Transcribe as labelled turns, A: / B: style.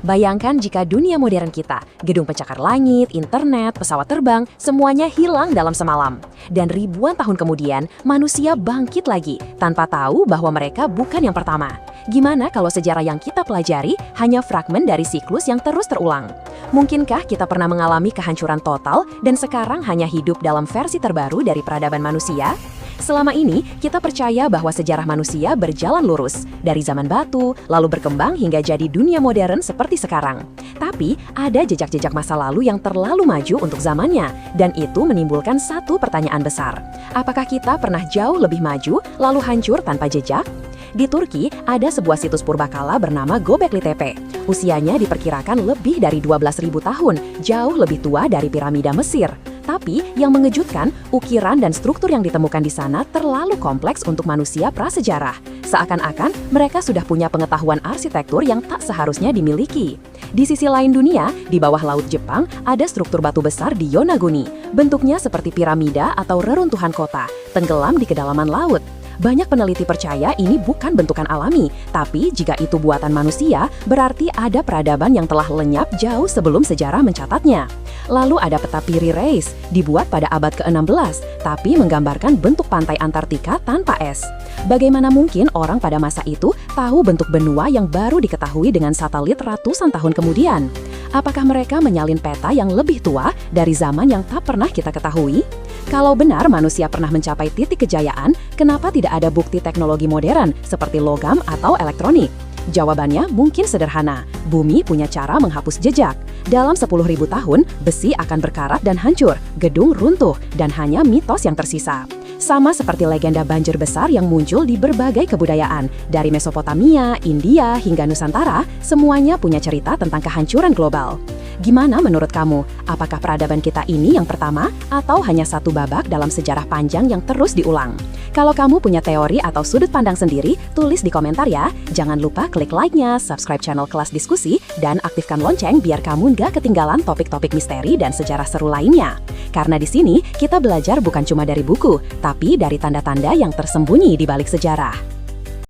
A: Bayangkan jika dunia modern kita, gedung pencakar langit, internet, pesawat terbang, semuanya hilang dalam semalam. Dan ribuan tahun kemudian, manusia bangkit lagi, tanpa tahu bahwa mereka bukan yang pertama. Gimana kalau sejarah yang kita pelajari hanya fragmen dari siklus yang terus terulang? Mungkinkah kita pernah mengalami kehancuran total dan sekarang hanya hidup dalam versi terbaru dari peradaban manusia? Selama ini, kita percaya bahwa sejarah manusia berjalan lurus, dari zaman batu, lalu berkembang hingga jadi dunia modern seperti sekarang. Tapi, ada jejak-jejak masa lalu yang terlalu maju untuk zamannya, dan itu menimbulkan satu pertanyaan besar. Apakah kita pernah jauh lebih maju, lalu hancur tanpa jejak? Di Turki, ada sebuah situs purbakala bernama Göbekli Tepe. Usianya diperkirakan lebih dari 12.000 tahun, jauh lebih tua dari piramida Mesir. Tapi, yang mengejutkan, ukiran dan struktur yang ditemukan di sana terlalu kompleks untuk manusia prasejarah. Seakan-akan mereka sudah punya pengetahuan arsitektur yang tak seharusnya dimiliki. Di sisi lain dunia, di bawah laut Jepang, ada struktur batu besar di Yonaguni. Bentuknya seperti piramida atau reruntuhan kota, tenggelam di kedalaman laut. Banyak peneliti percaya ini bukan bentukan alami, tapi jika itu buatan manusia, berarti ada peradaban yang telah lenyap jauh sebelum sejarah mencatatnya. Lalu ada peta Piri Reis, dibuat pada abad ke-16, tapi menggambarkan bentuk pantai Antartika tanpa es. Bagaimana mungkin orang pada masa itu tahu bentuk benua yang baru diketahui dengan satelit ratusan tahun kemudian? Apakah mereka menyalin peta yang lebih tua dari zaman yang tak pernah kita ketahui? Kalau benar manusia pernah mencapai titik kejayaan, kenapa tidak ada bukti teknologi modern seperti logam atau elektronik? Jawabannya mungkin sederhana, bumi punya cara menghapus jejak. Dalam 10.000 tahun, besi akan berkarat dan hancur, gedung runtuh, dan hanya mitos yang tersisa. Sama seperti legenda banjir besar yang muncul di berbagai kebudayaan, dari Mesopotamia, India, hingga Nusantara, semuanya punya cerita tentang kehancuran global. Gimana menurut kamu? Apakah peradaban kita ini yang pertama, atau hanya satu babak dalam sejarah panjang yang terus diulang? Kalau kamu punya teori atau sudut pandang sendiri, tulis di komentar ya. Jangan lupa klik like-nya, subscribe channel Kelas Diskusi, dan aktifkan lonceng biar kamu nggak ketinggalan topik-topik misteri dan sejarah seru lainnya. Karena di sini, kita belajar bukan cuma dari buku, tapi dari tanda-tanda yang tersembunyi di balik sejarah.